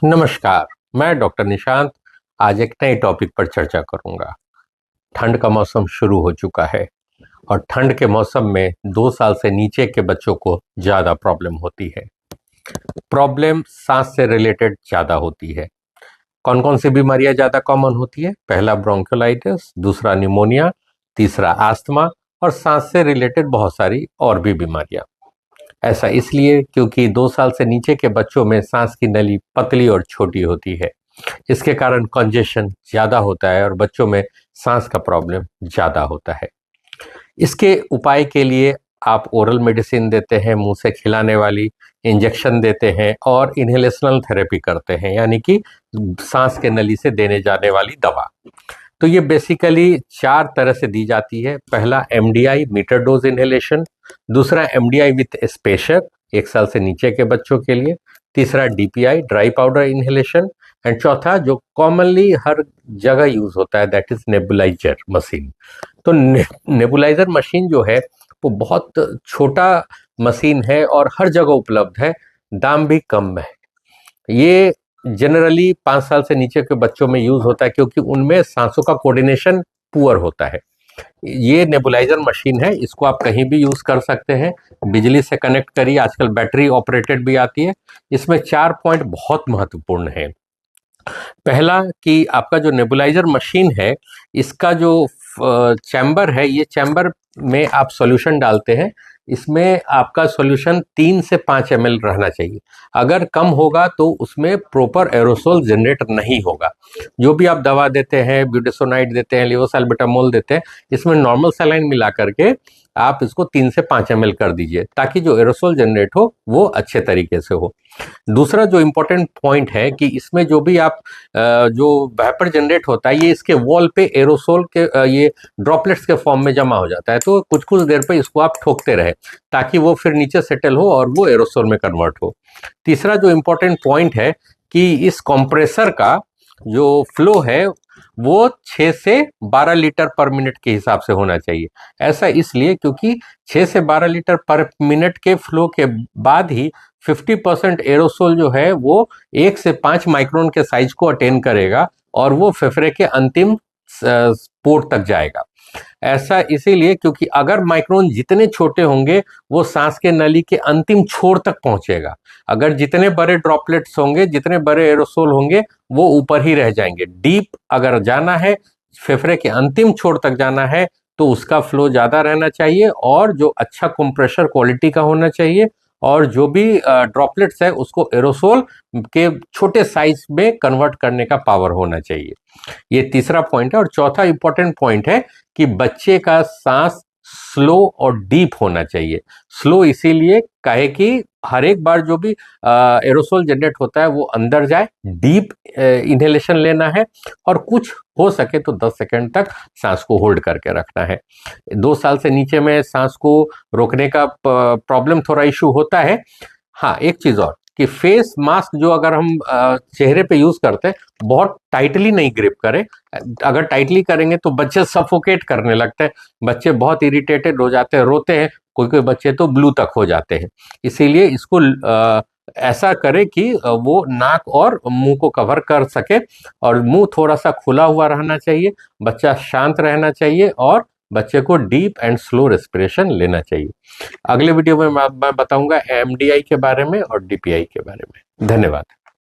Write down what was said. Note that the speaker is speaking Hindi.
नमस्कार। मैं डॉक्टर निशांत आज एक नए टॉपिक पर चर्चा करूंगा। ठंड का मौसम शुरू हो चुका है और ठंड के मौसम में 2 साल से नीचे के बच्चों को ज़्यादा प्रॉब्लम होती है। प्रॉब्लम सांस से रिलेटेड ज़्यादा होती है। कौन कौन सी बीमारियां ज़्यादा कॉमन होती है? पहला ब्रोंकियोलाइटिस, दूसरा निमोनिया, तीसरा आस्थमा और सांस से रिलेटेड बहुत सारी और भी बीमारियां। ऐसा इसलिए क्योंकि 2 साल से नीचे के बच्चों में सांस की नली पतली और छोटी होती है। इसके कारण कंजेशन ज़्यादा होता है और बच्चों में सांस का प्रॉब्लम ज़्यादा होता है। इसके उपाय के लिए आप ओरल मेडिसिन देते हैं, मुंह से खिलाने वाली इंजेक्शन देते हैं और इन्हेलेशनल थेरेपी करते हैं, यानी कि सांस के नली से देने जाने वाली दवा। तो ये बेसिकली 4 तरह से दी जाती है। पहला एमडीआई, मीटर डोज इनहेलेशन। दूसरा एमडीआई विथ स्पेशर, 1 साल से नीचे के बच्चों के लिए। तीसरा DPI, dry powder inhalation. And चौथा जो कॉमनली हर जगह यूज होता है, दैट इज नेबुलाइजर मशीन। तो नेबुलाइजर मशीन जो है वो बहुत छोटा मशीन है और हर जगह उपलब्ध है, दाम भी कम है। ये जनरली 5 साल से नीचे के बच्चों में यूज होता है क्योंकि उनमें सांसों का कोऑर्डिनेशन पुअर होता है। ये नेबुलाइजर मशीन है, इसको आप कहीं भी यूज कर सकते हैं। बिजली से कनेक्ट करिए, आजकल बैटरी ऑपरेटेड भी आती है। इसमें 4 पॉइंट बहुत महत्वपूर्ण है। पहला कि आपका जो नेबुलाइजर मशीन है, इसका जो चैम्बर है, ये चैम्बर में आप सॉल्यूशन डालते हैं। इसमें आपका सॉल्यूशन 3 से 5 ml रहना चाहिए। अगर कम होगा तो उसमें प्रॉपर एरोसोल जनरेट नहीं होगा। जो भी आप दवा देते हैं, ब्यूटेसोनाइड देते हैं, लेवोसाल्बिटामोल देते हैं, इसमें नॉर्मल सलाइन मिला करके आप इसको 3 से 5 ml कर दीजिए, ताकि जो एरोसोल जनरेट हो वो अच्छे तरीके से हो। दूसरा जो इम्पोर्टेंट पॉइंट है कि इसमें जो भी आप जो वेपर जनरेट होता है, ये इसके वॉल पे एरोसोल के ये ड्रॉपलेट्स के फॉर्म में जमा हो जाता है। तो कुछ कुछ देर पे इसको आप ठोकते रहे ताकि वो फिर नीचे सेटल हो और वो एरोसोल में कन्वर्ट हो। तीसरा जो इम्पोर्टेंट पॉइंट है कि इस कंप्रेसर का जो फ्लो है वो 6 से 12 लीटर पर मिनट के हिसाब से होना चाहिए। ऐसा इसलिए क्योंकि 6 से 12 लीटर पर मिनट के फ्लो के बाद ही 50% एरोसोल जो है वो 1 से 5 माइक्रोन के साइज को अटेन करेगा और वो फेफड़े के अंतिम पोर्ट तक जाएगा। ऐसा इसीलिए क्योंकि अगर माइक्रोन जितने छोटे होंगे वो सांस के नली के अंतिम छोर तक पहुंचेगा। अगर जितने बड़े ड्रॉपलेट्स होंगे, जितने बड़े एरोसोल होंगे, वो ऊपर ही रह जाएंगे। डीप अगर जाना है, फेफड़े के अंतिम छोर तक जाना है, तो उसका फ्लो ज्यादा रहना चाहिए और जो अच्छा कंप्रेशर क्वालिटी का होना चाहिए और जो भी ड्रॉपलेट्स है उसको एरोसोल के छोटे साइज में कन्वर्ट करने का पावर होना चाहिए। ये तीसरा पॉइंट है। और चौथा इंपॉर्टेंट पॉइंट है कि बच्चे का सांस स्लो और डीप होना चाहिए। स्लो इसीलिए काहे कि हर एक बार जो भी एरोसोल जनरेट होता है वो अंदर जाए, डीप इनहेलेशन लेना है और कुछ हो सके तो 10 सेकंड तक सांस को होल्ड करके रखना है। 2 साल से नीचे में सांस को रोकने का प्रॉब्लम थोड़ा इशू होता है। हाँ, एक चीज और कि फेस मास्क जो अगर हम चेहरे पे यूज करते हैं, बहुत टाइटली नहीं ग्रिप करें। अगर टाइटली करेंगे तो बच्चे सफोकेट करने लगते हैं, बच्चे बहुत इरिटेटेड हो जाते हैं, रोते हैं, कोई कोई बच्चे तो ब्लू तक हो जाते हैं। इसीलिए इसको ऐसा करें कि वो नाक और मुंह को कवर कर सके और मुंह थोड़ा सा खुला हुआ रहना चाहिए, बच्चा शांत रहना चाहिए और बच्चे को डीप एंड स्लो रेस्पिरेशन लेना चाहिए। अगले वीडियो में मैं बताऊंगा एमडीआई के बारे में और डीपीआई के बारे में। धन्यवाद।